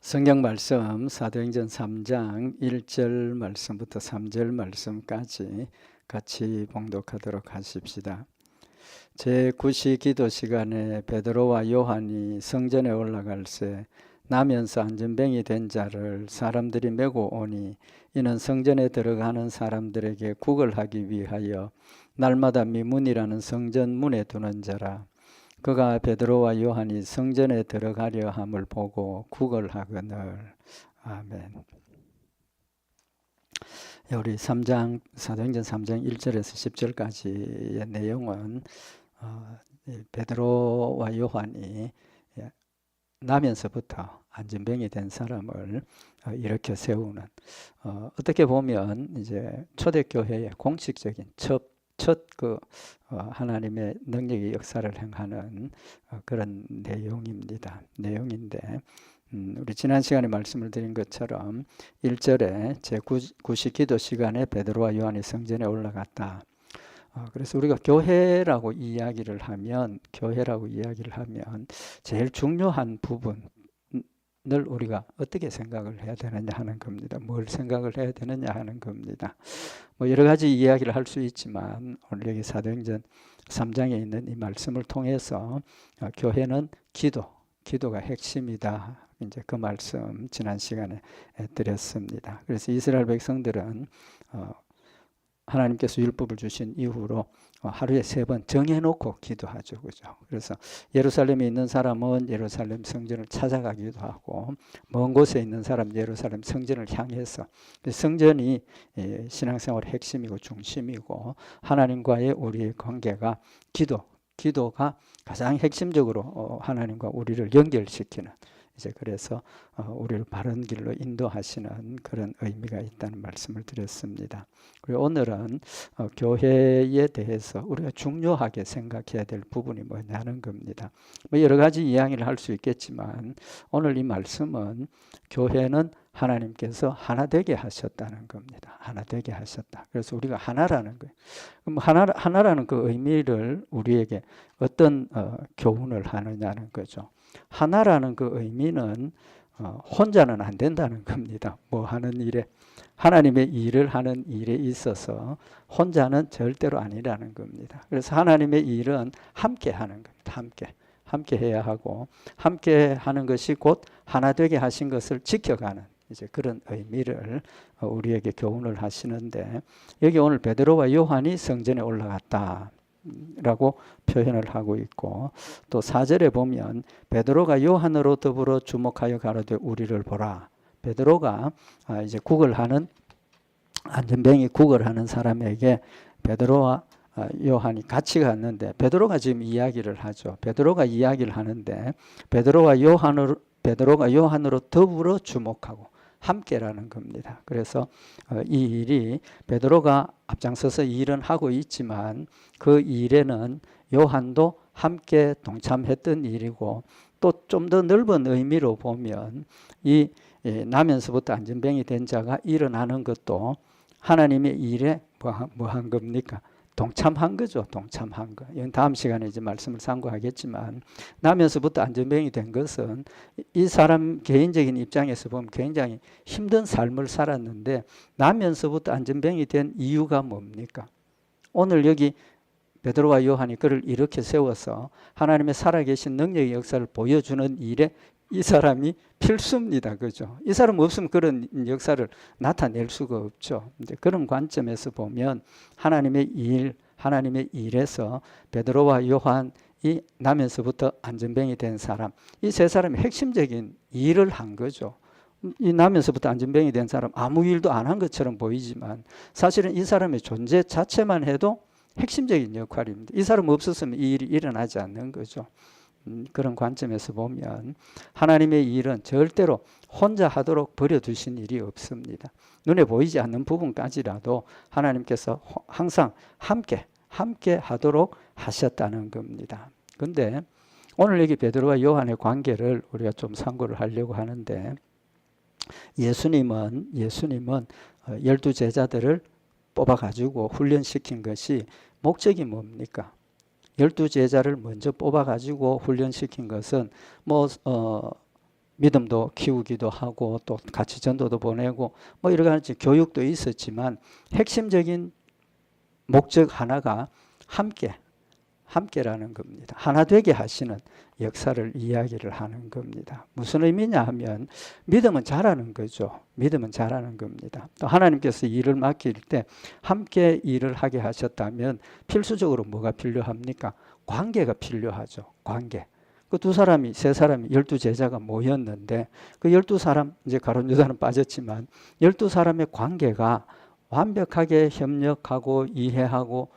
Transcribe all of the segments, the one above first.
성경 말씀 사도행전 3장 1절 말씀부터 3절 말씀까지 같이 봉독하도록 하십시다. 제9시 기도 시간에 베드로와 요한이 성전에 올라갈새 나면서 안전뱅이 된 자를 사람들이 메고 오니 이는 성전에 들어가는 사람들에게 구걸하기 위하여 날마다 미문이라는 성전 문에 두는 자라. 그가 베드로와 요한이 성전에 들어가려 함을 보고 구걸하거늘. 아멘. 우리 사도행전 3장 1절에서 10절까지의 내용은 베드로와 요한이 나면서부터 안전병이 된 사람을 일으켜 세우는, 어떻게 보면 이제 초대교회의 공식적인 첫 하나님의 능력의 역사를 행하는 그런 내용인데, 우리 지난 시간에 말씀을 드린 것처럼 1절에 제9시 기도 시간에 베드로와 요한이 성전에 올라갔다. 그래서 우리가 교회라고 이야기를 하면 제일 중요한 부분을 우리가 어떻게 생각을 해야 되느냐 하는 겁니다. 뭘 생각을 해야 되느냐 하는 겁니다. 여러 가지 이야기를 할 수 있지만 오늘 여기 사도행전 3장에 있는 이 말씀을 통해서 교회는 기도가 핵심이다. 이제 그 말씀 지난 시간에 드렸습니다. 그래서 이스라엘 백성들은 하나님께서 율법을 주신 이후로 하루에 3번 정해놓고 기도하죠. 그죠? 그래서 예루살렘에 있는 사람은 예루살렘 성전을 찾아가기도 하고, 먼 곳에 있는 사람 예루살렘 성전을 향해서, 성전이 신앙생활의 핵심이고 중심이고 하나님과의 우리의 관계가 기도가 가장 핵심적으로 하나님과 우리를 연결시키는, 이제 그래서 우리를 바른 길로 인도하시는 그런 의미가 있다는 말씀을 드렸습니다. 그리고 오늘은 교회에 대해서 우리가 중요하게 생각해야 될 부분이 뭐냐는 겁니다. 여러 가지 이야기를 할 수 있겠지만 오늘 이 말씀은 교회는 하나님께서 하나 되게 하셨다는 겁니다. 하나 되게 하셨다. 그래서 우리가 하나라는 거예요. 그럼 하나라는 그 의미를 우리에게 어떤 교훈을 하느냐는 거죠. 하나라는 그 의미는 혼자는 안 된다는 겁니다. 하는 일에, 하나님의 일을 하는 일에 있어서 혼자는 절대로 아니라는 겁니다. 그래서 하나님의 일은 함께 하는 겁니다. 함께 해야 하고, 함께 하는 것이 곧 하나 되게 하신 것을 지켜가는, 이제 그런 의미를 우리에게 교훈을 하시는데, 여기 오늘 베드로와 요한이 성전에 올라갔다 라고 표현을 하고 있고, 또 4절에 보면 베드로가 요한으로 더불어 주목하여 가로되 우리를 보라. 베드로가 이제 안전뱅이 구걸하는 사람에게 베드로와 요한이 같이 갔는데, 베드로가 지금 이야기를 하죠. 베드로가 이야기를 하는데 베드로가 요한으로 더불어 주목하고 함께라는 겁니다. 그래서 이 일이 베드로가 앞장서서 일은 하고 있지만 그 일에는 요한도 함께 동참했던 일이고, 또 좀 더 넓은 의미로 보면 이 나면서부터 안전병이 된 자가 일어나는 것도 하나님의 일에 뭐한 겁니까? 동참한 거죠. 동참한 거. 이건 다음 시간에 이제 말씀을 상고하겠지만, 나면서부터 안전병이 된 것은 이 사람 개인적인 입장에서 보면 굉장히 힘든 삶을 살았는데, 나면서부터 안전병이 된 이유가 뭡니까? 오늘 여기 베드로와 요한이 그를 이렇게 세워서 하나님의 살아계신 능력의 역사를 보여주는 일에 이 사람이 필수입니다. 그죠? 이 사람 없으면 그런 역사를 나타낼 수가 없죠. 이제 그런 관점에서 보면 하나님의 일에서 베드로와 요한이 나면서부터 안전병이 된 사람, 이 세 사람이 핵심적인 일을 한 거죠. 이 나면서부터 안전병이 된 사람 아무 일도 안 한 것처럼 보이지만 사실은 이 사람의 존재 자체만 해도 핵심적인 역할입니다. 이 사람 없었으면 이 일이 일어나지 않는 거죠. 그런 관점에서 보면 하나님의 일은 절대로 혼자 하도록 버려두신 일이 없습니다. 눈에 보이지 않는 부분까지라도 하나님께서 항상 함께 하도록 하셨다는 겁니다. 그런데 오늘 여기 베드로와 요한의 관계를 우리가 좀 참고를 하려고 하는데, 예수님은 12 제자들을 뽑아가지고 훈련시킨 것이 목적이 뭡니까? 12 제자를 먼저 뽑아가지고 훈련시킨 것은 믿음도 키우기도 하고 또 같이 전도도 보내고 뭐 여러 가지 교육도 있었지만 핵심적인 목적 하나가 함께라는 겁니다. 하나 되게 하시는 역사를 이야기를 하는 겁니다. 무슨 의미냐 하면 믿음은 잘하는 거죠. 믿음은 잘하는 겁니다. 또 하나님께서 일을 맡길 때 함께 일을 하게 하셨다면 필수적으로 뭐가 필요합니까? 관계가 필요하죠. 관계. 그 두 사람이, 세 사람이, 12제자가 모였는데 그 12사람, 이제 가룟 유다는 빠졌지만 12사람의 관계가 완벽하게 협력하고 이해하고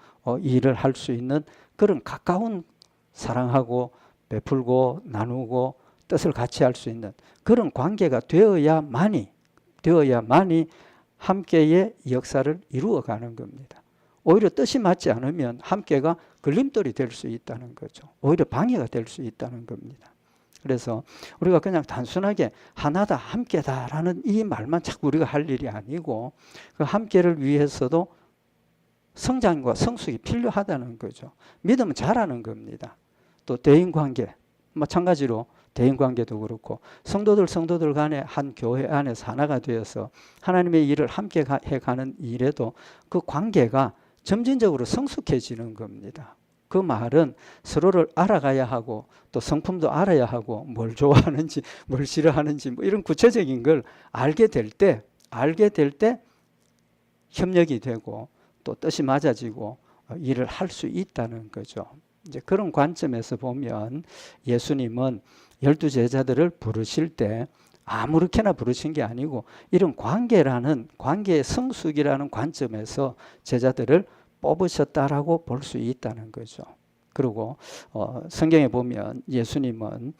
일을 할 수 있는 그런 가까운 사랑하고 베풀고 나누고 뜻을 같이 할 수 있는 그런 관계가 되어야만이 함께의 역사를 이루어가는 겁니다. 오히려 뜻이 맞지 않으면 함께가 걸림돌이 될 수 있다는 거죠. 오히려 방해가 될 수 있다는 겁니다. 그래서 우리가 그냥 단순하게 하나다 함께다라는 이 말만 자꾸 우리가 할 일이 아니고 그 함께를 위해서도 성장과 성숙이 필요하다는 거죠. 믿음은 잘하는 겁니다. 또 대인관계 마찬가지로 대인관계도 그렇고 성도들 간에 한 교회 안에서 하나가 되어서 하나님의 일을 함께 해가는 일에도 그 관계가 점진적으로 성숙해지는 겁니다. 그 말은 서로를 알아가야 하고 또 성품도 알아야 하고 뭘 좋아하는지 뭘 싫어하는지 뭐 이런 구체적인 걸 알게 될 때 협력이 되고 또 뜻이 맞아지고 일을 할 수 있다는 거죠. 이제 그런 관점에서 보면 예수님은 12제자들을 부르실 때 아무렇게나 부르신 게 아니고 이런 관계의 성숙이라는 관점에서 제자들을 뽑으셨다라고 볼 수 있다는 거죠. 그리고 성경에 보면 예수님은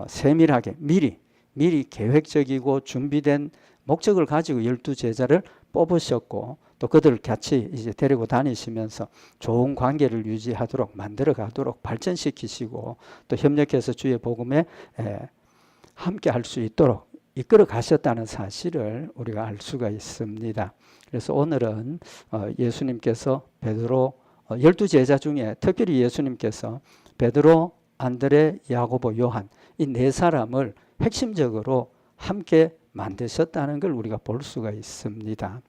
세밀하게 미리 계획적이고 준비된 목적을 가지고 12제자를 뽑으셨고 또 그들을 같이 이제 데리고 다니시면서 좋은 관계를 유지하도록 만들어 가도록 발전시키시고 또 협력해서 주의 복음에 함께 할 수 있도록 이끌어 가셨다는 사실을 우리가 알 수가 있습니다. 그래서 오늘은 예수님께서 베드로 12제자 중에 특별히 예수님께서 베드로, 안드레, 야고보, 요한 이 네 사람을 핵심적으로 함께 만드셨다는 걸 우리가 볼 수가 있습니다.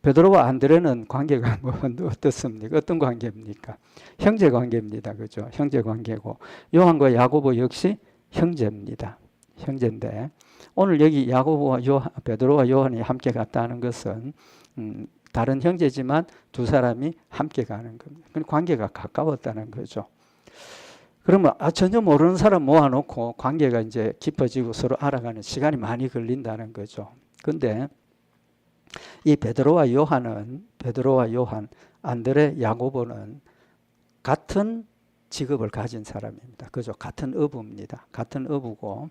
베드로와 안드레는 관계가 어떻습니까? 어떤 관계입니까? 형제 관계입니다. 그죠? 형제 관계고 요한과 야고보 역시 형제입니다. 형제인데 오늘 여기 야고보와 베드로와 요한이 함께 갔다는 것은 다른 형제지만 두 사람이 함께 가는 겁니다. 관계가 가까웠다는 거죠. 그러면 전혀 모르는 사람 모아놓고 관계가 이제 깊어지고 서로 알아가는 시간이 많이 걸린다는 거죠. 근데 이 베드로와 요한, 안드레, 야고보는 같은 직업을 가진 사람입니다. 그죠? 같은 어부입니다. 같은 어부고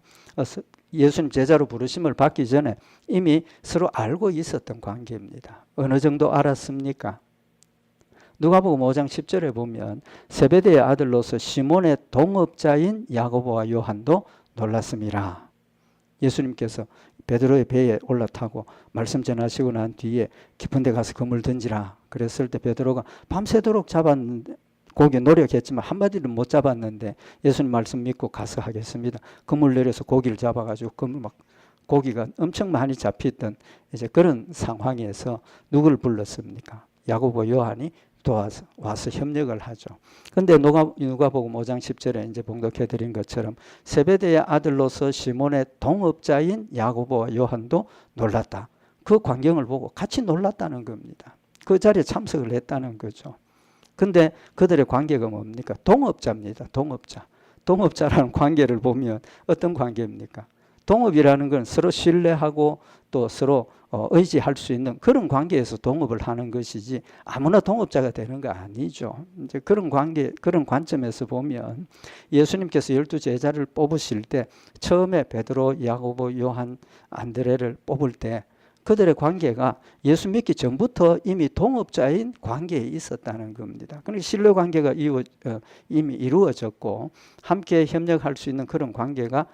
예수님 제자로 부르심을 받기 전에 이미 서로 알고 있었던 관계입니다. 어느 정도 알았습니까? 누가복음 5장 10절에 보면 세베대의 아들로서 시몬의 동업자인 야고보와 요한도 놀랐습니다. 예수님께서 베드로의 배에 올라타고 말씀 전하시고 난 뒤에 깊은 데 가서 그물 던지라 그랬을 때 베드로가 밤새도록 잡았는데 고기 노력했지만 한마디를 못 잡았는데 예수님 말씀 믿고 가서 하겠습니다. 그물 내려서 고기를 잡아가지고 고기가 엄청 많이 잡히던 이제 그런 상황에서 누구를 불렀습니까? 야고보 요한이 도와서 와서 협력을 하죠. 근데 누가복음 5장 10절에 이제 봉독해 드린 것처럼 세베대의 아들로서 시몬의 동업자인 야고보와 요한도 놀랐다. 그 광경을 보고 같이 놀랐다는 겁니다. 그 자리에 참석을 했다는 거죠. 근데 그들의 관계가 뭡니까? 동업자입니다. 동업자라는 관계를 보면 어떤 관계입니까? 동업이라는 건 서로 신뢰하고 또 서로 의지할 수 있는 그런 관계에서 동업을 하는 것이지 아무나 동업자가 되는 거 아니죠. 이제 그런 관계, 그런 관점에서 보면 예수님께서 12제자를 뽑으실 때 처음에 베드로, 야고보, 요한, 안드레를 뽑을 때 그들의 관계가 예수 믿기 전부터 이미 동업자인 관계에 있었다는 겁니다. 그러니까 신뢰 관계가 이미 이루어졌고 함께 협력할 수 있는 그런 관계가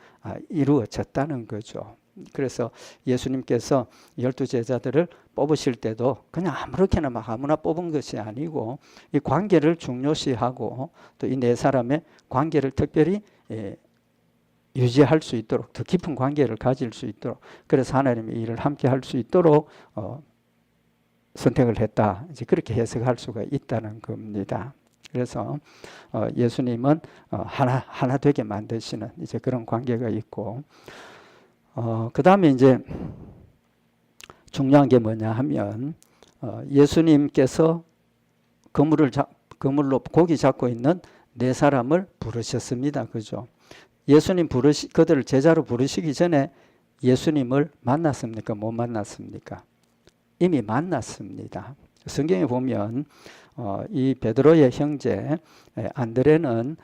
이루어졌다는 거죠. 그래서 예수님께서 12제자들을 뽑으실 때도 그냥 아무렇게나 막 아무나 뽑은 것이 아니고 이 관계를 중요시하고 또 이 네 사람의 관계를 특별히 유지할 수 있도록, 더 깊은 관계를 가질 수 있도록, 그래서 하나님의 일을 함께 할 수 있도록 선택을 했다. 이제 그렇게 해석할 수가 있다는 겁니다. 그래서 예수님은 하나 되게 만드시는 이제 그런 관계가 있고, 그 다음에 이제 중요한 게 뭐냐 하면 예수님께서 그물로 고기 잡고 있는 네 사람을 부르셨습니다. 그죠? 예수님 그들을 제자로 부르시기 전에 예수님을 만났습니까? 못 만났습니까? 이미 만났습니다. 성경에 보면 이 베드로의 형제 안드레는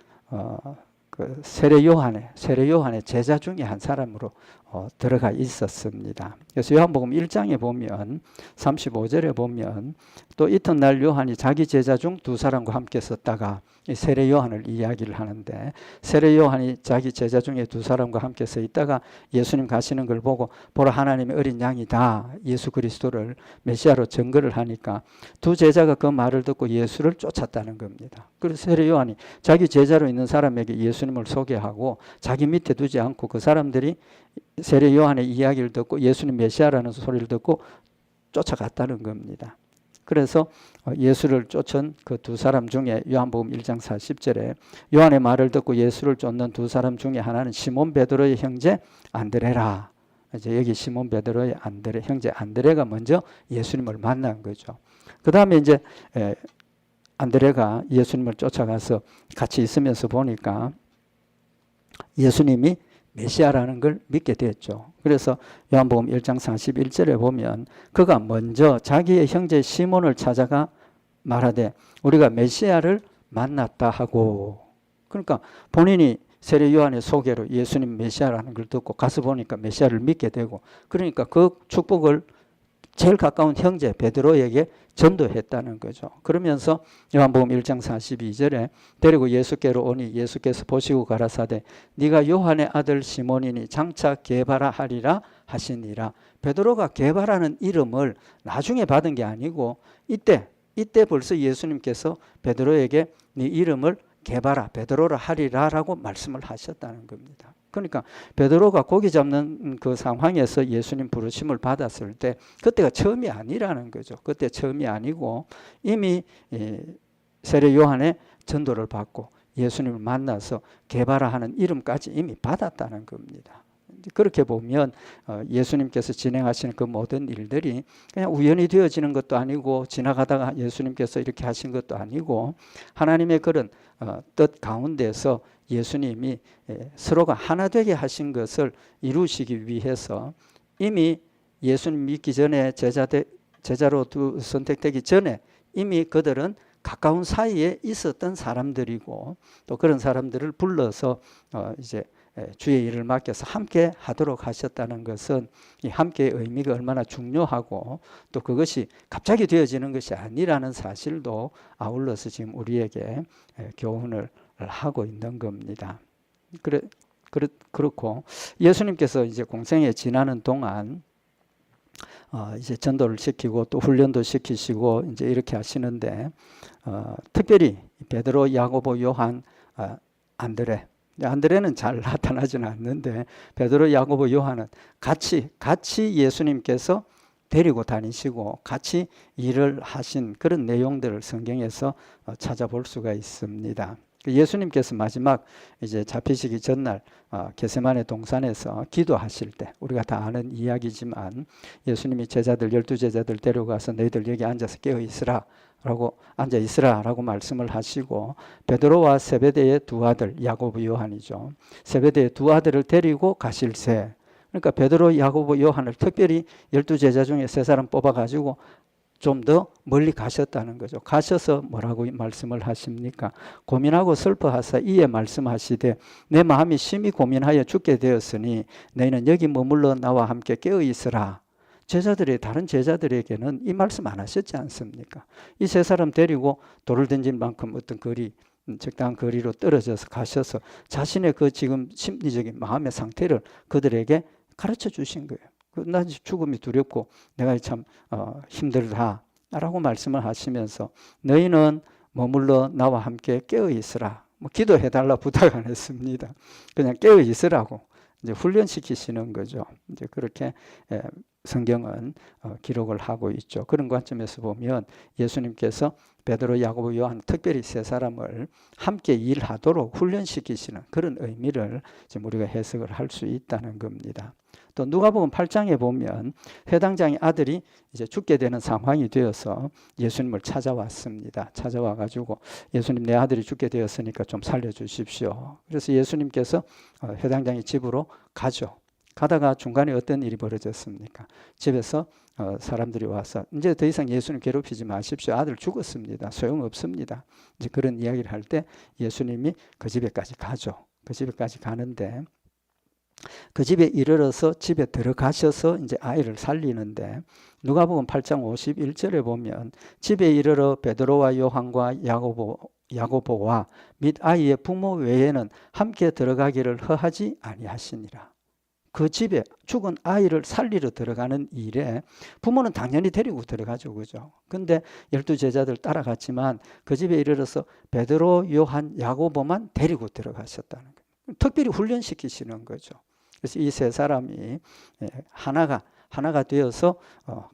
그 세례 요한의 제자 중에 한 사람으로 들어가 있었습니다. 그래서 요한복음 1장에 보면 35절에 보면 또 이튿날 요한이 자기 제자 중 두 사람과 함께 섰다가 이 세례 요한을 이야기를 하는데, 세례 요한이 자기 제자 중에 두 사람과 함께 서 있다가 예수님 가시는 걸 보고 보라 하나님의 어린 양이다, 예수 그리스도를 메시아로 증거를 하니까 두 제자가 그 말을 듣고 예수를 쫓았다는 겁니다. 그래서 세례 요한이 자기 제자로 있는 사람에게 예수님을 소개하고 자기 밑에 두지 않고 그 사람들이 세례 요한의 이야기를 듣고 예수님 메시아라는 소리를 듣고 쫓아갔다는 겁니다. 그래서 예수를 쫓은 그 두 사람 중에 요한복음 1장 40절에 요한의 말을 듣고 예수를 쫓는 두 사람 중에 하나는 시몬 베드로의 형제 안드레라. 이제 여기 시몬 베드로의 형제 안드레가 먼저 예수님을 만난 거죠. 그 다음에 이제 안드레가 예수님을 쫓아가서 같이 있으면서 보니까 예수님이 메시아라는 걸 믿게 됐죠. 그래서 요한복음 1장 41절에 보면 그가 먼저 자기의 형제 시몬을 찾아가 말하되 우리가 메시아를 만났다 하고, 그러니까 본인이 세례 요한의 소개로 예수님 메시아라는 걸 듣고 가서 보니까 메시아를 믿게 되고, 그러니까 그 축복을 제일 가까운 형제 베드로에게 전도했다는 거죠. 그러면서 요한복음 1장 42절에 데리고 예수께로 오니 예수께서 보시고 가라사대 네가 요한의 아들 시몬이니 장차 게바라 하리라 하시니라. 베드로가 게바라는 이름을 나중에 받은 게 아니고 이때 벌써 예수님께서 베드로에게 네 이름을 게바라 베드로라 하리라라고 말씀을 하셨다는 겁니다. 그러니까 베드로가 고기 잡는 그 상황에서 예수님 부르심을 받았을 때 그때가 처음이 아니라는 거죠. 그때 처음이 아니고 이미 세례 요한의 전도를 받고 예수님을 만나서 게바라 하는 이름까지 이미 받았다는 겁니다. 그렇게 보면 예수님께서 진행하시는 그 모든 일들이 그냥 우연히 되어지는 것도 아니고 지나가다가 예수님께서 이렇게 하신 것도 아니고 하나님의 그런 뜻 가운데서 예수님이 서로가 하나 되게 하신 것을 이루시기 위해서 이미 예수님 믿기 전에 제자로 선택되기 전에 이미 그들은 가까운 사이에 있었던 사람들이고 또 그런 사람들을 불러서 이제 주의 일을 맡겨서 함께 하도록 하셨다는 것은 이 함께의 의미가 얼마나 중요하고 또 그것이 갑자기 되어지는 것이 아니라는 사실도 아울러서 지금 우리에게 교훈을 하고 있는 겁니다. 그렇고 예수님께서 이제 공생에 지나는 동안 이제 전도를 시키고 또 훈련도 시키시고 이제 이렇게 하시는데 특별히 베드로, 야고보, 요한, 안드레는 잘 나타나지는 않는데 베드로, 야고보, 요한은 같이 예수님께서 데리고 다니시고 같이 일을 하신 그런 내용들을 성경에서 찾아볼 수가 있습니다. 예수님께서 마지막 이제 잡히시기 전날 겟세마네 동산에서 기도하실 때 우리가 다 아는 이야기지만 예수님이 제자들 12제자들 데려가서 너희들 여기 앉아서 깨어 있으라 라고 앉아 있으라라고 말씀을 하시고 베드로와 세베대의 두 아들 야고보 요한이죠. 세베대의 두 아들을 데리고 가실새, 그러니까 베드로, 야고보, 요한을 특별히 12제자 중에 세 사람 뽑아가지고 좀 더 멀리 가셨다는 거죠. 가셔서 뭐라고 말씀을 하십니까? 고민하고 슬퍼하사 이에 말씀하시되 내 마음이 심히 고민하여 죽게 되었으니 너희는 여기 머물러 나와 함께 깨어 있으라. 다른 제자들에게는 이 말씀 안 하셨지 않습니까? 이 세 사람 데리고 돌을 던진 만큼 어떤 적당한 거리로 떨어져서 가셔서 자신의 그 지금 심리적인 마음의 상태를 그들에게 가르쳐 주신 거예요. 난 죽음이 두렵고 내가 참 힘들다 라고 말씀을 하시면서 너희는 머물러 나와 함께 깨어 있으라 뭐 기도해달라 부탁 안 했습니다. 그냥 깨어 있으라고 이제 훈련시키시는 거죠. 이제 그렇게 성경은 기록을 하고 있죠. 그런 관점에서 보면 예수님께서 베드로, 야고보, 요한 특별히 세 사람을 함께 일하도록 훈련시키시는 그런 의미를 지금 우리가 해석을 할 수 있다는 겁니다. 또 누가복음 8장에 보면 회당장의 아들이 이제 죽게 되는 상황이 되어서 예수님을 찾아왔습니다. 찾아와 가지고 예수님, 내 아들이 죽게 되었으니까 좀 살려주십시오. 그래서 예수님께서 회당장의 집으로 가죠. 가다가 중간에 어떤 일이 벌어졌습니까? 집에서 사람들이 와서 이제 더 이상 예수님 괴롭히지 마십시오. 아들 죽었습니다. 소용없습니다. 이제 그런 이야기를 할 때 예수님이 그 집에까지 가죠. 그 집에까지 가는데 그 집에 이르러서 집에 들어가셔서 이제 아이를 살리는데 누가복음 8장 51절에 보면 집에 이르러 베드로와 요한과 야고보와 및 아이의 부모 외에는 함께 들어가기를 허하지 아니하시니라. 그 집에 죽은 아이를 살리러 들어가는 일에 부모는 당연히 데리고 들어가죠. 그죠? 근데 12제자들 따라갔지만 그 집에 이르러서 베드로, 요한, 야고보만 데리고 들어가셨다는 거예요. 특별히 훈련시키시는 거죠. 그래서 이 세 사람이 하나가 되어서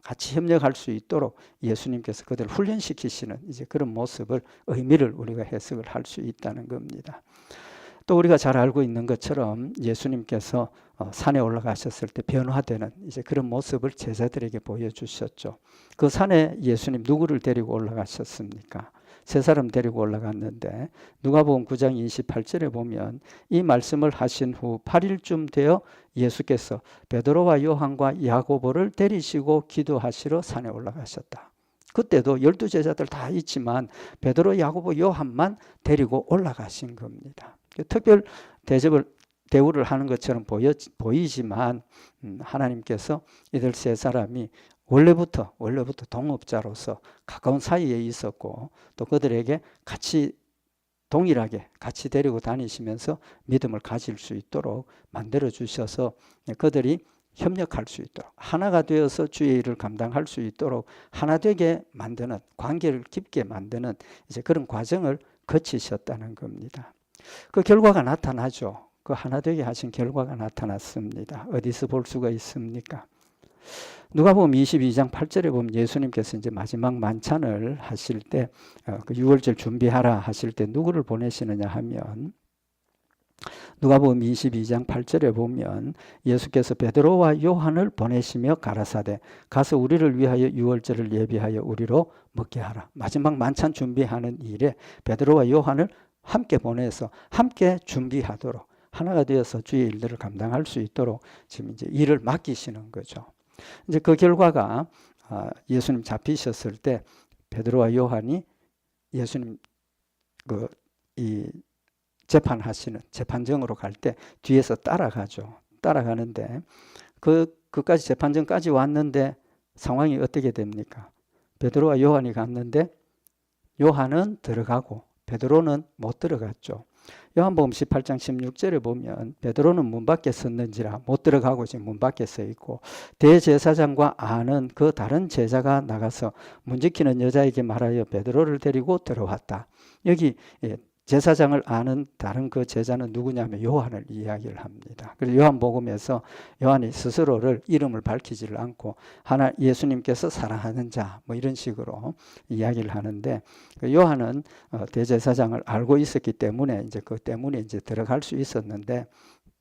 같이 협력할 수 있도록 예수님께서 그들을 훈련시키시는 이제 그런 모습을, 의미를 우리가 해석을 할 수 있다는 겁니다. 또 우리가 잘 알고 있는 것처럼 예수님께서 산에 올라가셨을 때 변화되는 이제 그런 모습을 제자들에게 보여주셨죠. 그 산에 예수님 누구를 데리고 올라가셨습니까? 세 사람 데리고 올라갔는데 누가복음 9장 28절에 보면 이 말씀을 하신 후 8일쯤 되어 예수께서 베드로와 요한과 야고보를 데리시고 기도하시러 산에 올라가셨다. 그때도 12제자들 다 있지만 베드로, 야고보, 요한만 데리고 올라가신 겁니다. 특별 대우를 하는 것처럼 보이지만 하나님께서 이들 세 사람이 원래부터 동업자로서 가까운 사이에 있었고 또 그들에게 같이 동일하게 같이 데리고 다니시면서 믿음을 가질 수 있도록 만들어 주셔서 그들이 협력할 수 있도록 하나가 되어서 주의 일을 감당할 수 있도록 하나 되게 만드는, 관계를 깊게 만드는 이제 그런 과정을 거치셨다는 겁니다. 그 결과가 나타나죠. 그 하나 되게 하신 결과가 나타났습니다. 어디서 볼 수가 있습니까? 누가복음 22장 8절에 보면 예수님께서 이제 마지막 만찬을 하실 때 그 유월절 준비하라 하실 때 누구를 보내시느냐 하면 누가복음 22장 8절에 보면 예수께서 베드로와 요한을 보내시며 가라사대 가서 우리를 위하여 유월절을 예비하여 우리로 먹게 하라. 마지막 만찬 준비하는 일에 베드로와 요한을 함께 보내서 함께 준비하도록 하나가 되어서 주의 일들을 감당할 수 있도록 지금 이제 일을 맡기시는 거죠. 이제 그 결과가 예수님 잡히셨을 때 베드로와 요한이 예수님 이 재판하시는 재판정으로 갈 때 뒤에서 따라가죠. 따라가는데 그까지 재판정까지 왔는데 상황이 어떻게 됩니까? 베드로와 요한이 갔는데 요한은 들어가고 베드로는 못 들어갔죠. 요한복음 18장 16절에 보면 베드로는 문 밖에 섰는지라 못 들어가고 지금 문 밖에 서 있고 대제사장과 아는 그 다른 제자가 나가서 문 지키는 여자에게 말하여 베드로를 데리고 들어왔다. 여기 제사장을 아는 다른 그 제자는 누구냐면 요한을 이야기를 합니다. 그래서 요한복음에서 요한이 스스로를 이름을 밝히지를 않고 하나 예수님께서 사랑하는 자 뭐 이런 식으로 이야기를 하는데 요한은 대제사장을 알고 있었기 때문에 이제 그 때문에 이제 들어갈 수 있었는데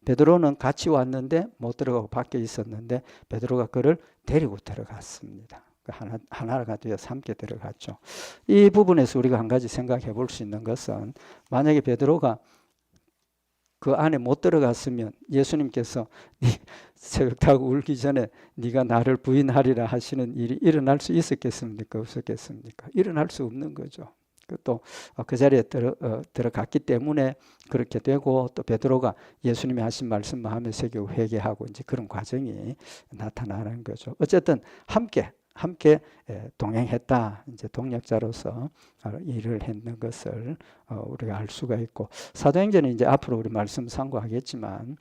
베드로는 같이 왔는데 못 들어가고 밖에 있었는데 베드로가 그를 데리고 들어갔습니다. 하나가 되어서 함께 들어갔죠. 이 부분에서 우리가 한 가지 생각해 볼 수 있는 것은 만약에 베드로가 그 안에 못 들어갔으면 예수님께서 새벽 타고 울기 전에 네가 나를 부인하리라 하시는 일이 일어날 수 있었겠습니까? 없었겠습니까? 일어날 수 없는 거죠. 또 그 자리에 들어갔기 때문에 그렇게 되고 또 베드로가 예수님이 하신 말씀 마음에 새기고 회개하고 이제 그런 과정이 나타나는 거죠. 어쨌든 함께 함께 동행했다. 이제 동역자로서 일을 했는 것을 우리가 알 수가 있고, 사도행전은 이제 앞으로 우리 말씀 상고하겠지만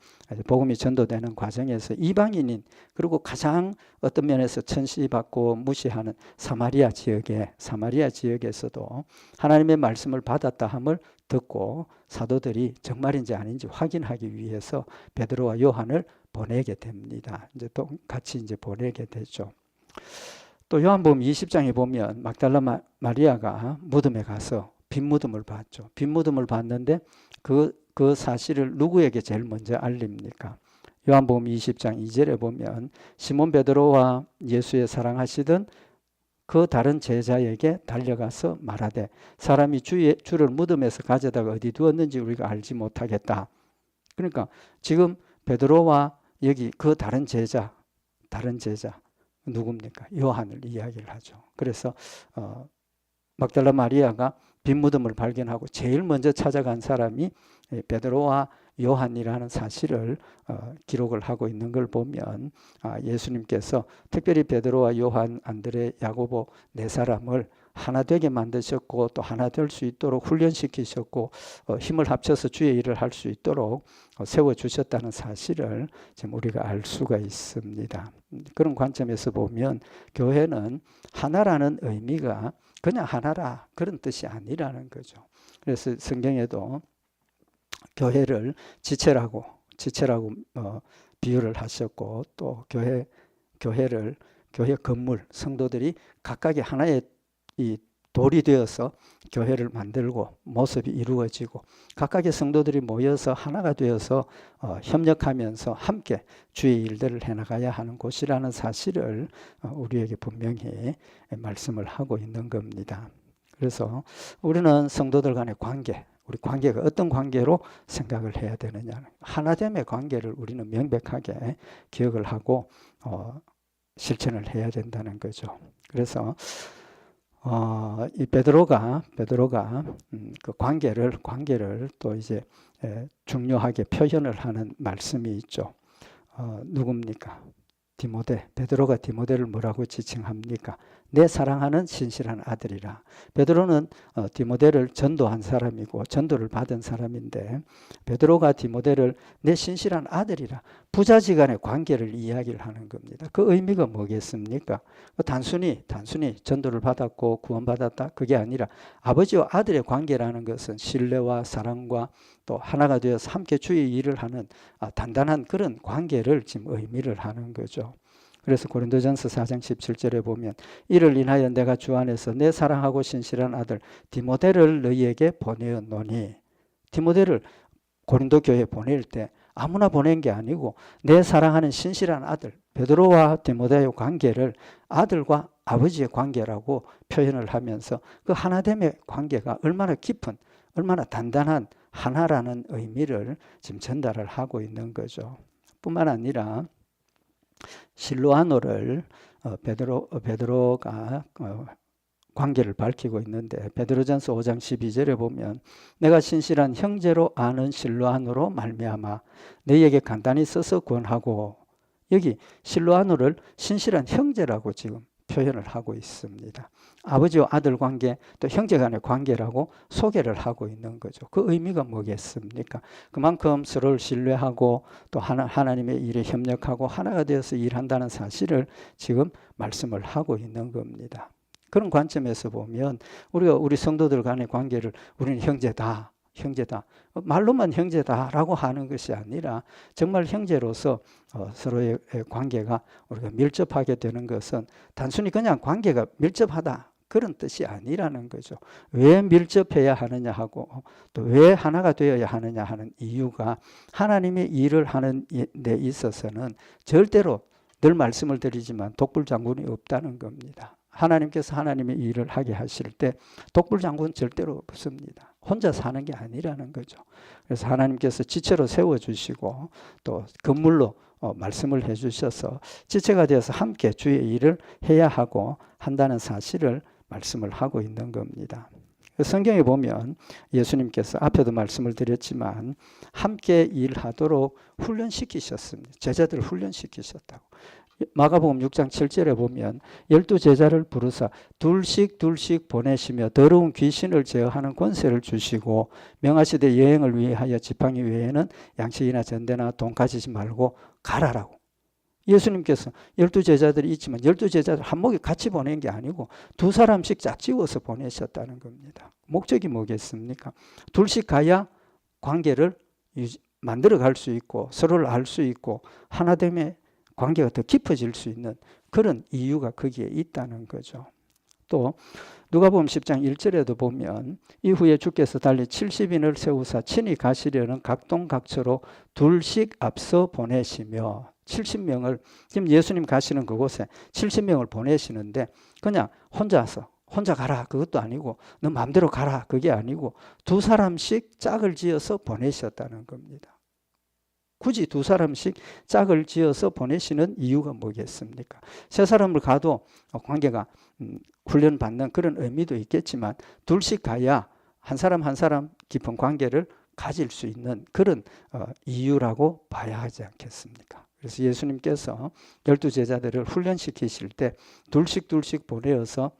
복음이 전도되는 과정에서 이방인인, 그리고 가장 어떤 면에서 천시받고 무시하는 사마리아 지역에서도 하나님의 말씀을 받았다 함을 듣고 사도들이 정말인지 아닌지 확인하기 위해서 베드로와 요한을 보내게 됩니다. 이제 또 같이 이제 보내게 되죠. 또 요한복음 20장에 보면 막달라 마리아가 무덤에 가서 빈 무덤을 봤죠. 빈 무덤을 봤는데 그 사실을 누구에게 제일 먼저 알립니까? 요한복음 20장 2절에 보면 시몬 베드로와 예수의 사랑하시던 그 다른 제자에게 달려가서 말하되 사람이 주를 무덤에서 가져다가 어디 두었는지 우리가 알지 못하겠다. 그러니까 지금 베드로와 여기 그 다른 제자 누굽니까? 요한을 이야기를 하죠. 그래서 막달라 마리아가 빈 무덤을 발견하고 제일 먼저 찾아간 사람이 베드로와 요한이라는 사실을 기록을 하고 있는 걸 보면 예수님께서 특별히 베드로와 요한, 안드레, 야고보 네 사람을 하나 되게 만드셨고 또 하나 될 수 있도록 훈련시키셨고 힘을 합쳐서 주의 일을 할 수 있도록 세워주셨다는 사실을 지금 우리가 알 수가 있습니다. 그런 관점에서 보면 교회는 하나라는 의미가 그냥 하나라 그런 뜻이 아니라는 거죠. 그래서 성경에도 교회를 지체라고 비유를 하셨고 또 교회 건물 성도들이 각각의 하나의 이 돌이 되어서 교회를 만들고 모습이 이루어지고 각각의 성도들이 모여서 하나가 되어서 협력하면서 함께 주의 일들을 해나가야 하는 곳이라는 사실을 우리에게 분명히 말씀을 하고 있는 겁니다. 그래서 우리는 성도들 간의 관계, 우리 관계가 어떤 관계로 생각을 해야 되느냐, 하나됨의 관계를 우리는 명백하게 기억을 하고 실천을 해야 된다는 거죠. 그래서 이 베드로가 그 관계를 또 이제 중요하게 표현을 하는 말씀이 있죠. 누굽니까? 베드로가 디모데를 뭐라고 지칭합니까? 내 사랑하는 신실한 아들이라. 베드로는 디모데를 전도한 사람이고 전도를 받은 사람인데 베드로가 디모데를 내 신실한 아들이라 부자지간의 관계를 이야기를 하는 겁니다. 그 의미가 뭐겠습니까? 단순히 전도를 받았고 구원받았다 그게 아니라 아버지와 아들의 관계라는 것은 신뢰와 사랑과 또 하나가 되어서 함께 주의 일을 하는 단단한 그런 관계를 지금 의미를 하는 거죠. 그래서 고린도전서 4장 17절에 보면 이를 인하여 내가 주 안에서 내 사랑하고 신실한 아들 디모데를 너희에게 보내었노니, 디모데를 고린도 교회에 보낼 때 아무나 보낸 게 아니고 내 사랑하는 신실한 아들, 베드로와 디모데의 관계를 아들과 아버지의 관계라고 표현을 하면서 그 하나됨의 관계가 얼마나 깊은, 얼마나 단단한 하나라는 의미를 지금 전달을 하고 있는 거죠. 뿐만 아니라 실로아노를 베드로가 관계를 밝히고 있는데 베드로전서 5장 12절에 보면 내가 신실한 형제로 아는 실로아노로 말미암아 너희에게 간단히 써서 권하고, 여기 실로아노를 신실한 형제라고 지금 표현을 하고 있습니다. 아버지와 아들 관계 또 형제 간의 관계라고 소개를 하고 있는 거죠. 그 의미가 뭐겠습니까? 그만큼 서로를 신뢰하고 또 하나님의 일에 협력하고 하나가 되어서 일한다는 사실을 지금 말씀을 하고 있는 겁니다. 그런 관점에서 보면 우리가 우리 성도들 간의 관계를 우리는 형제다 말로만 형제다라고 하는 것이 아니라 정말 형제로서 서로의 관계가 우리가 밀접하게 되는 것은 단순히 그냥 관계가 밀접하다 그런 뜻이 아니라는 거죠. 왜 밀접해야 하느냐 하고 또 왜 하나가 되어야 하느냐 하는 이유가 하나님의 일을 하는 데 있어서는 절대로 늘 말씀을 드리지만 독불장군이 없다는 겁니다. 하나님께서 하나님의 일을 하게 하실 때 독불장군 절대로 없습니다. 혼자 사는 게 아니라는 거죠. 그래서 하나님께서 지체로 세워주시고 또 건물로 말씀을 해주셔서 지체가 되어서 함께 주의 일을 해야 하고 한다는 사실을 말씀을 하고 있는 겁니다. 성경에 보면 예수님께서 앞에도 말씀을 드렸지만 함께 일하도록 훈련시키셨습니다. 제자들을 훈련시키셨다고. 마가복음 6장 7절에 보면 12제자를 부르사 둘씩 보내시며 더러운 귀신을 제어하는 권세를 주시고 명하시되 여행을 위하여 지팡이 외에는 양식이나 전대나 돈 가지지 말고 가라라고. 예수님께서 12제자들이 있지만 12제자들 한 목에 같이 보낸 게 아니고 두 사람씩 짝지어서 보내셨다는 겁니다. 목적이 뭐겠습니까? 둘씩 가야 관계를 만들어 갈 수 있고 서로를 알 수 있고 하나됨의 관계가 더 깊어질 수 있는 그런 이유가 거기에 있다는 거죠. 또 누가복음 10장 1절에도 보면 이후에 주께서 달리 70인을 세우사 친히 가시려는 각동각처로 둘씩 앞서 보내시며 70명을 지금 예수님 가시는 그곳에 70명을 보내시는데 그냥 혼자 가라 그것도 아니고 너 마음대로 가라 그게 아니고 두 사람씩 짝을 지어서 보내셨다는 겁니다. 굳이 두 사람씩 짝을 지어서 보내시는 이유가 뭐겠습니까? 세 사람을 가도 관계가 훈련받는 그런 의미도 있겠지만 둘씩 가야 한 사람 한 사람 깊은 관계를 가질 수 있는 그런 이유라고 봐야 하지 않겠습니까? 그래서 예수님께서 12제자들을 훈련시키실 때 둘씩 보내어서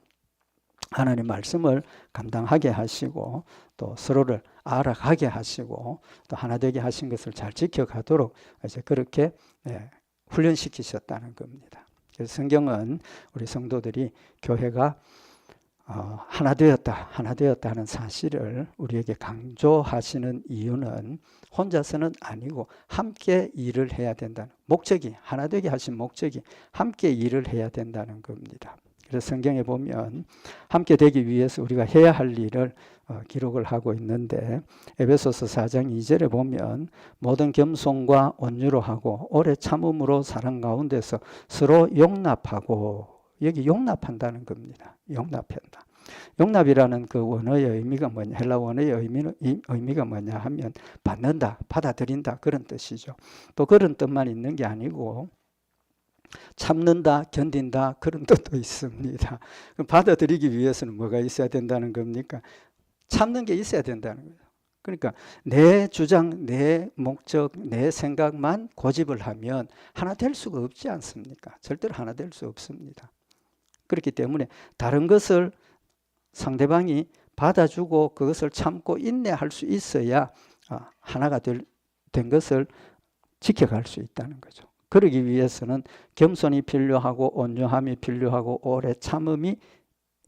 하나님 말씀을 감당하게 하시고 또 서로를 알아가게 하시고 또 하나 되게 하신 것을 잘 지켜가도록 이제 그렇게 훈련시키셨다는 겁니다. 그래서 성경은 우리 성도들이 교회가 하나 되었다 하는 사실을 우리에게 강조하시는 이유는 혼자서는 아니고 함께 일을 해야 된다는 목적이 하나 되게 하신 목적이 함께 일을 해야 된다는 겁니다. 그래서 성경에 보면 함께 되기 위해서 우리가 해야 할 일을 기록을 하고 있는데 에베소서 4장 2절에 보면 모든 겸손과 온유로 하고 오래 참음으로 사랑 가운데서 서로 용납하고 여기 용납한다는 겁니다. 용납한다. 용납이라는 그 원어의 의미가 뭐냐 헬라 원어의 의미가 뭐냐 하면 받는다, 받아들인다 그런 뜻이죠. 또 그런 뜻만 있는 게 아니고 참는다, 견딘다 그런 뜻도 있습니다. 그럼 받아들이기 위해서는 뭐가 있어야 된다는 겁니까? 참는 게 있어야 된다는 거예요. 그러니까 내 주장, 내 목적, 내 생각만 고집을 하면 하나 될 수가 없지 않습니까? 절대로 하나 될 수 없습니다. 그렇기 때문에 다른 것을 상대방이 받아주고 그것을 참고 인내할 수 있어야 하나가 된 것을 지켜갈 수 있다는 거죠. 그러기 위해서는 겸손이 필요하고 온유함이 필요하고 오래 참음이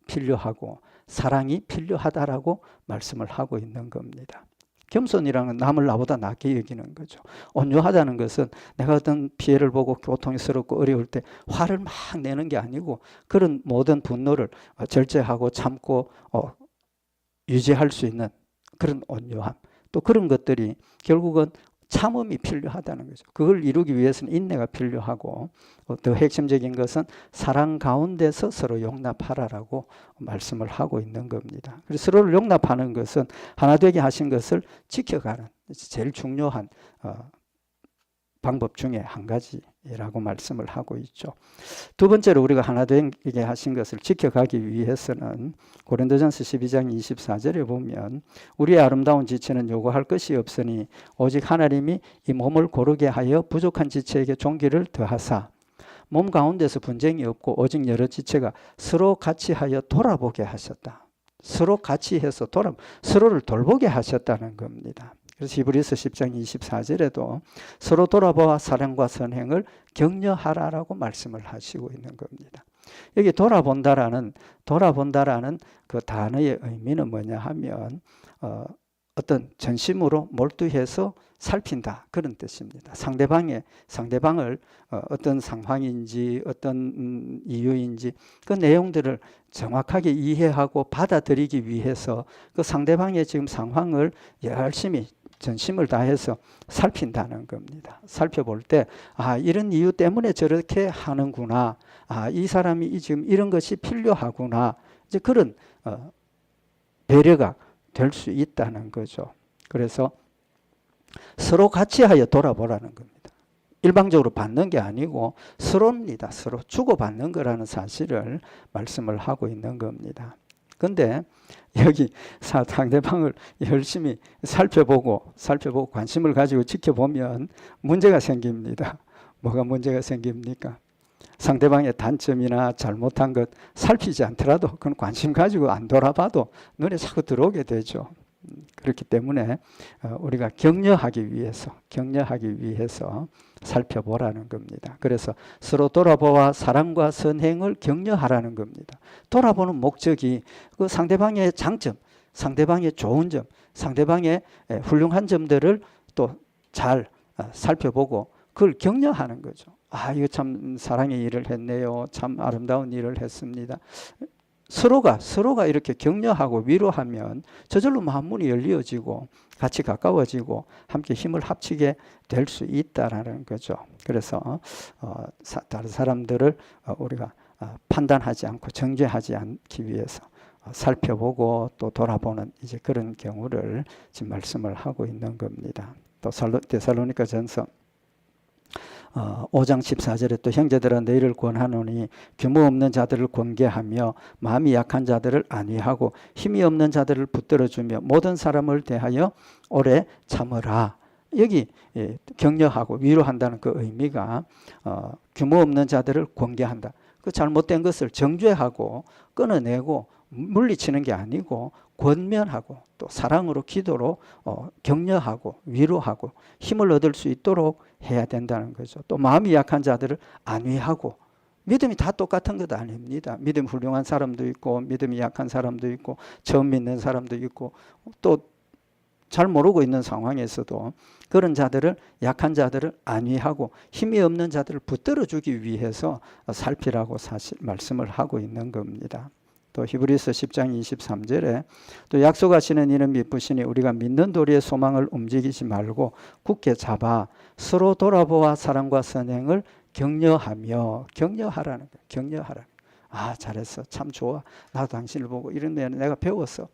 필요하고 사랑이 필요하다라고 말씀을 하고 있는 겁니다. 겸손이라는 건 남을 나보다 낫게 여기는 거죠. 온유하다는 것은 내가 어떤 피해를 보고 고통스럽고 어려울 때 화를 막 내는 게 아니고 그런 모든 분노를 절제하고 참고 유지할 수 있는 그런 온유함. 또 그런 것들이 결국은 참음이 필요하다는 거죠. 그걸 이루기 위해서는 인내가 필요하고 더 핵심적인 것은 사랑 가운데서 서로 용납하라라고 말씀을 하고 있는 겁니다. 그래서 서로를 용납하는 것은 하나 되게 하신 것을 지켜가는 제일 중요한 방법 중에 한 가지라고 말씀을 하고 있죠. 두 번째로 우리가 하나 되게 하신 것을 지켜가기 위해서는 고린도전서 12장 24절에 보면 우리의 아름다운 지체는 요구할 것이 없으니 오직 하나님이 이 몸을 고르게 하여 부족한 지체에게 종기를 더하사 몸 가운데서 분쟁이 없고 오직 여러 지체가 서로 같이 하여 돌아보게 하셨다. 서로 같이 해서 서로를 돌보게 하셨다는 겁니다. 그래서 히브리서 10장 24절에도 서로 돌아보아 사랑과 선행을 격려하라라고 말씀을 하시고 있는 겁니다. 여기 돌아본다라는 그 단어의 의미는 뭐냐 하면 어떤 전심으로 몰두해서 살핀다 그런 뜻입니다. 상대방을 어떤 상황인지 어떤 이유인지 그 내용들을 정확하게 이해하고 받아들이기 위해서 그 상대방의 지금 상황을 열심히 전심을 다해서 살핀다는 겁니다. 살펴볼 때 이런 이유 때문에 저렇게 하는구나. 이 사람이 지금 이런 것이 필요하구나. 이제 그런 배려가 될 수 있다는 거죠. 그래서 서로 같이 하여 돌아보라는 겁니다. 일방적으로 받는 게 아니고 서로입니다. 서로 주고받는 거라는 사실을 말씀을 하고 있는 겁니다. 근데 여기 상대방을 열심히 살펴보고 관심을 가지고 지켜보면 문제가 생깁니다. 뭐가 문제가 생깁니까? 상대방의 단점이나 잘못한 것 살피지 않더라도 그건 관심 가지고 안 돌아봐도 눈에 자꾸 들어오게 되죠. 그렇기 때문에 우리가 격려하기 위해서 살펴보라는 겁니다. 그래서 서로 돌아보아 사랑과 선행을 격려하라는 겁니다. 돌아보는 목적이 그 상대방의 장점, 상대방의 좋은 점, 상대방의 훌륭한 점들을 또 잘 살펴보고 그걸 격려하는 거죠. 아, 이거 참 사랑의 일을 했네요. 참 아름다운 일을 했습니다. 서로가 이렇게 격려하고 위로하면 저절로 마음문이 열려지고 같이 가까워지고 함께 힘을 합치게 될 수 있다라는 거죠. 그래서 다른 사람들을 우리가 판단하지 않고 정죄하지 않기 위해서 살펴보고 또 돌아보는 이제 그런 경우를 지금 말씀을 하고 있는 겁니다. 또 데살로니가전서 5장 14절에 또 형제들아 너희를 권하노니 규모 없는 자들을 권계하며 마음이 약한 자들을 안위하고 힘이 없는 자들을 붙들어주며 모든 사람을 대하여 오래 참으라. 여기 격려하고 위로한다는 그 의미가 규모 없는 자들을 권계한다. 그 잘못된 것을 정죄하고 끊어내고 물리치는 게 아니고 권면하고 또 사랑으로 기도로 격려하고 위로하고 힘을 얻을 수 있도록 해야 된다는 거죠. 또 마음이 약한 자들을 안위하고 믿음이 다 똑같은 것 아닙니다. 믿음 훌륭한 사람도 있고 믿음이 약한 사람도 있고 처음 믿는 사람도 있고 또 잘 모르고 있는 상황에서도 그런 자들을 약한 자들을 안위하고 힘이 없는 자들을 붙들어주기 위해서 살피라고 말씀을 하고 있는 겁니다. 또 히브리서 10장 23절에 또 약속하시는 이는 믿으시니 우리가 믿는 도리의 소망을 움직이지 말고 굳게 잡아 서로 돌아보아 사랑과 선행을 격려하라는 거예요. 격려하라. 아, 잘했어. 참 좋아. 나도 당신을 보고 이런 데 내가 배웠어.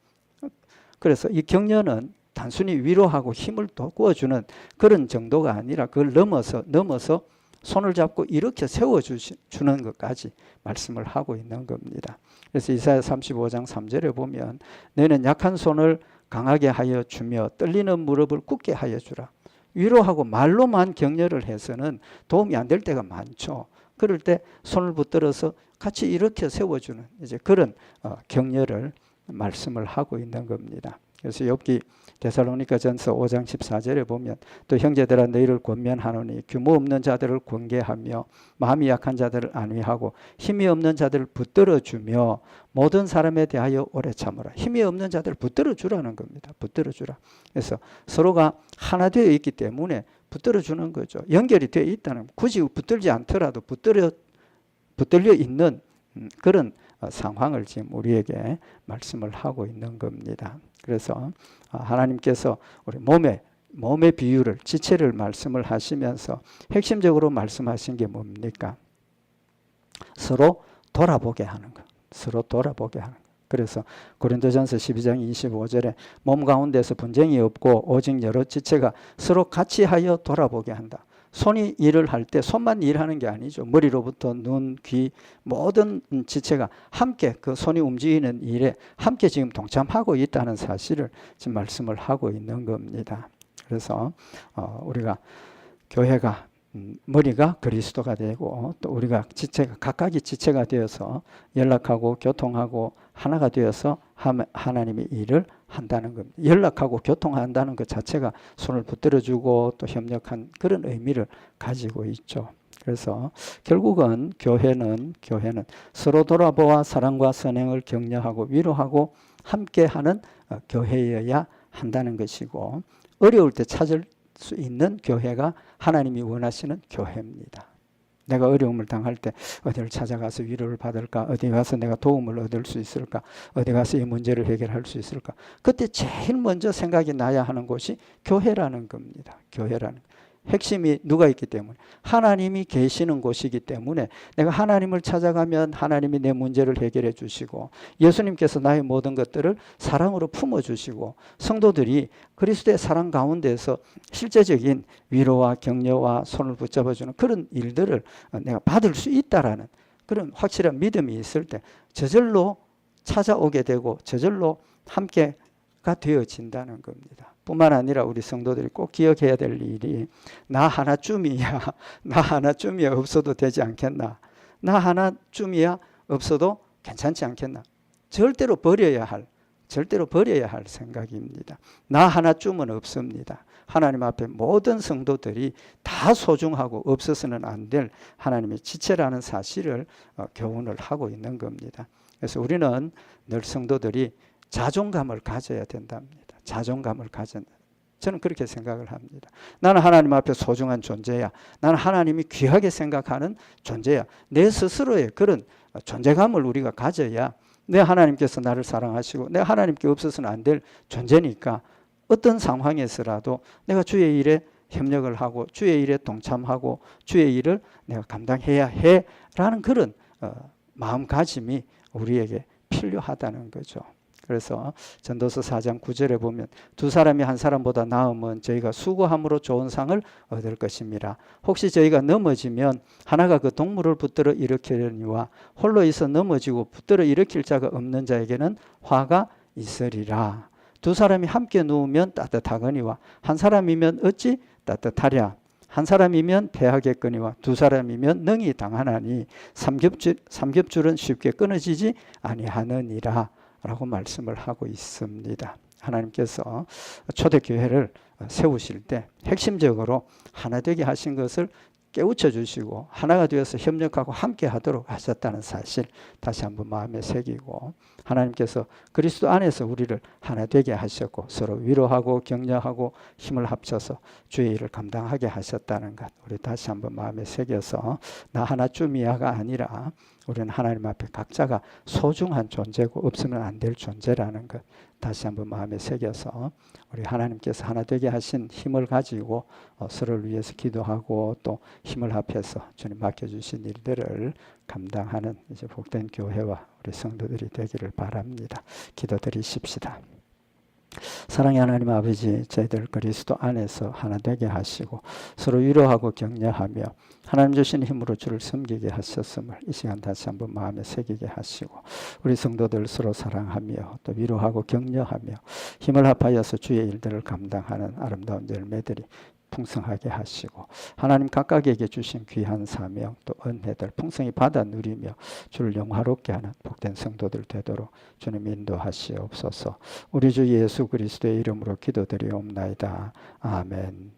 그래서 이 격려는 단순히 위로하고 힘을 돋구어주는 그런 정도가 아니라 그걸 넘어서 손을 잡고 이렇게 세워주는 것까지 말씀을 하고 있는 겁니다. 그래서 이사야 35장 3절에 보면 너는 약한 손을 강하게 하여 주며 떨리는 무릎을 굳게 하여 주라. 위로하고 말로만 격려를 해서는 도움이 안 될 때가 많죠. 그럴 때 손을 붙들어서 같이 이렇게 세워주는 이제 그런 격려를 말씀을 하고 있는 겁니다. 그래서 욥기 데살로니가전서 5장 14절에 보면 또 형제들아 너희를 권면하노니 규모 없는 자들을 권계하며 마음이 약한 자들을 안위하고 힘이 없는 자들을 붙들어주며 모든 사람에 대하여 오래 참으라. 힘이 없는 자들을 붙들어주라는 겁니다. 붙들어주라. 그래서 서로가 하나 되어 있기 때문에 붙들어주는 거죠. 연결이 되어 있다는, 굳이 붙들지 않더라도 붙들려 있는 그런 상황을 지금 우리에게 말씀을 하고 있는 겁니다. 그래서 하나님께서 우리 몸의 비유를, 지체를 말씀을 하시면서 핵심적으로 말씀하신 게 뭡니까? 서로 돌아보게 하는 것. 서로 돌아보게 하는 것. 그래서 고린도전서 12장 25절에 몸 가운데서 분쟁이 없고 오직 여러 지체가 서로 같이 하여 돌아보게 한다. 손이 일을 할 때 손만 일하는 게 아니죠. 머리로부터 눈, 귀 모든 지체가 함께 그 손이 움직이는 일에 함께 지금 동참하고 있다는 사실을 지금 말씀을 하고 있는 겁니다. 그래서 우리가 교회가 머리가 그리스도가 되고 또 우리가 각각이 지체가 되어서 연락하고 교통하고 하나가 되어서 하나님의 일을 한다는 겁니다. 연락하고 교통한다는 것 자체가 손을 붙들어주고 또 협력한 그런 의미를 가지고 있죠. 그래서 결국은 교회는 서로 돌아보아 사랑과 선행을 격려하고 위로하고 함께하는 교회여야 한다는 것이고, 어려울 때 찾을 수 있는 교회가 하나님이 원하시는 교회입니다. 내가 어려움을 당할 때 어디를 찾아가서 위로를 받을까? 어디 가서 내가 도움을 얻을 수 있을까? 어디 가서 이 문제를 해결할 수 있을까? 그때 제일 먼저 생각이 나야 하는 곳이 교회라는 겁니다. 교회라는 핵심이 누가 있기 때문에 하나님이 계시는 곳이기 때문에 내가 하나님을 찾아가면 하나님이 내 문제를 해결해 주시고 예수님께서 나의 모든 것들을 사랑으로 품어주시고 성도들이 그리스도의 사랑 가운데서 실제적인 위로와 격려와 손을 붙잡아주는 그런 일들을 내가 받을 수 있다라는 그런 확실한 믿음이 있을 때 저절로 찾아오게 되고 저절로 함께가 되어진다는 겁니다. 뿐만 아니라 우리 성도들이 꼭 기억해야 될 일이 나 하나쯤이야. 나 하나쯤이야 없어도 되지 않겠나. 나 하나쯤이야 없어도 괜찮지 않겠나. 절대로 버려야 할 생각입니다. 나 하나쯤은 없습니다. 하나님 앞에 모든 성도들이 다 소중하고 없어서는 안 될 하나님의 지체라는 사실을 교훈을 하고 있는 겁니다. 그래서 우리는 늘 성도들이 자존감을 가져야 된답니다. 자존감을 가진다. 저는 그렇게 생각을 합니다. 나는 하나님 앞에 소중한 존재야. 나는 하나님이 귀하게 생각하는 존재야. 내 스스로의 그런 존재감을 우리가 가져야 내 하나님께서 나를 사랑하시고 내 하나님께 없어서는 안 될 존재니까 어떤 상황에서라도 내가 주의 일에 협력을 하고 주의 일에 동참하고 주의 일을 내가 감당해야 해라는 그런 마음가짐이 우리에게 필요하다는 거죠. 그래서 전도서 4장 9절에 보면 두 사람이 한 사람보다 나으면 저희가 수고함으로 좋은 상을 얻을 것입니다. 혹시 저희가 넘어지면 하나가 그 동물을 붙들어 일으키려니와 홀로 있어 넘어지고 붙들어 일으킬 자가 없는 자에게는 화가 있으리라. 두 사람이 함께 누우면 따뜻하거니와 한 사람이면 어찌 따뜻하랴. 한 사람이면 패하겠거니와 두 사람이면 능히 당하나니 삼겹줄은 쉽게 끊어지지 아니하느니라 라고 말씀을 하고 있습니다. 하나님께서 초대교회를 세우실 때 핵심적으로 하나 되게 하신 것을 깨우쳐 주시고 하나가 되어서 협력하고 함께 하도록 하셨다는 사실 다시 한번 마음에 새기고 하나님께서 그리스도 안에서 우리를 하나 되게 하셨고 서로 위로하고 격려하고 힘을 합쳐서 주의 일을 감당하게 하셨다는 것 우리 다시 한번 마음에 새겨서 나 하나쯤이야가 아니라 우리는 하나님 앞에 각자가 소중한 존재고 없으면 안 될 존재라는 것 다시 한번 마음에 새겨서 우리 하나님께서 하나 되게 하신 힘을 가지고 서로를 위해서 기도하고 또 힘을 합해서 주님 맡겨주신 일들을 감당하는 이제 복된 교회와 우리 성도들이 되기를 바랍니다. 기도드리십시다. 사랑의 하나님 아버지 저희들 그리스도 안에서 하나 되게 하시고 서로 위로하고 격려하며 하나님 주신 힘으로 주를 섬기게 하셨음을 이 시간 다시 한번 마음에 새기게 하시고 우리 성도들 서로 사랑하며 또 위로하고 격려하며 힘을 합하여서 주의 일들을 감당하는 아름다운 열매들이 풍성하게 하시고 하나님 각각에게 주신 귀한 사명 또 은혜들 풍성히 받아 누리며 주를 영화롭게 하는 복된 성도들 되도록 주님 인도하시옵소서. 우리 주 예수 그리스도의 이름으로 기도드리옵나이다. 아멘.